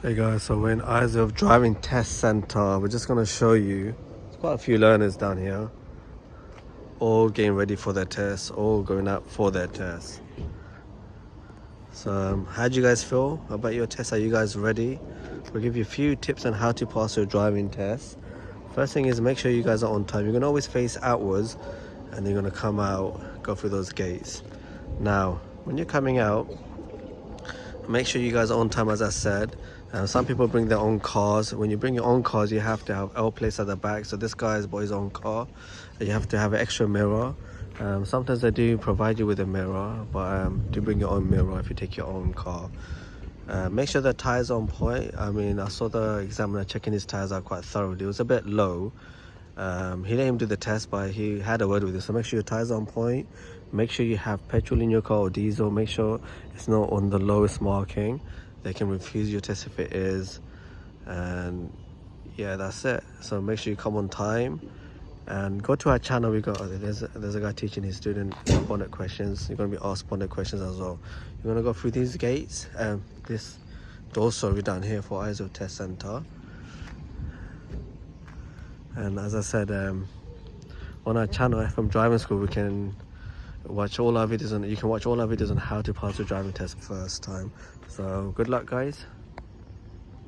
Hey guys, so we're in ISO Driving Test Center. We're just gonna show you. There's quite a few learners down here, all getting ready for their tests, all going out for their tests. So, how do you guys feel about your test? Are you guys ready? We'll give you a few tips on how to pass your driving test. First thing is make sure you guys are on time. You're gonna always face outwards, and you're gonna come out, go through those gates. Now, when you're coming out, make sure you guys are on time, as I said. Some people bring their own cars. When you bring your own cars, you have to have L plates at the back. So this guy's bought his own car. You have to have an extra mirror. Sometimes they do provide you with a mirror, but do bring your own mirror if you take your own car. Make sure the tires are on point. I mean, I saw the examiner checking his tires out quite thoroughly. It was a bit low. He let him do the test, but he had a word with you. So make sure your tires are on point. Make sure you have petrol in your car or diesel. Make sure it's not on the lowest marking. They can refuse your test if it is. And yeah, that's it. So make sure you come on time and go to our channel. There's a guy teaching his student bonnet questions. You're going to be asked bonnet questions as well. You're going to go through these gates, this door sorry down here for ISO Test Center. And as I said, on our channel FM Driving School, we can watch all our videos, and you can watch all our videos on how to pass your driving test first time. So good luck, guys.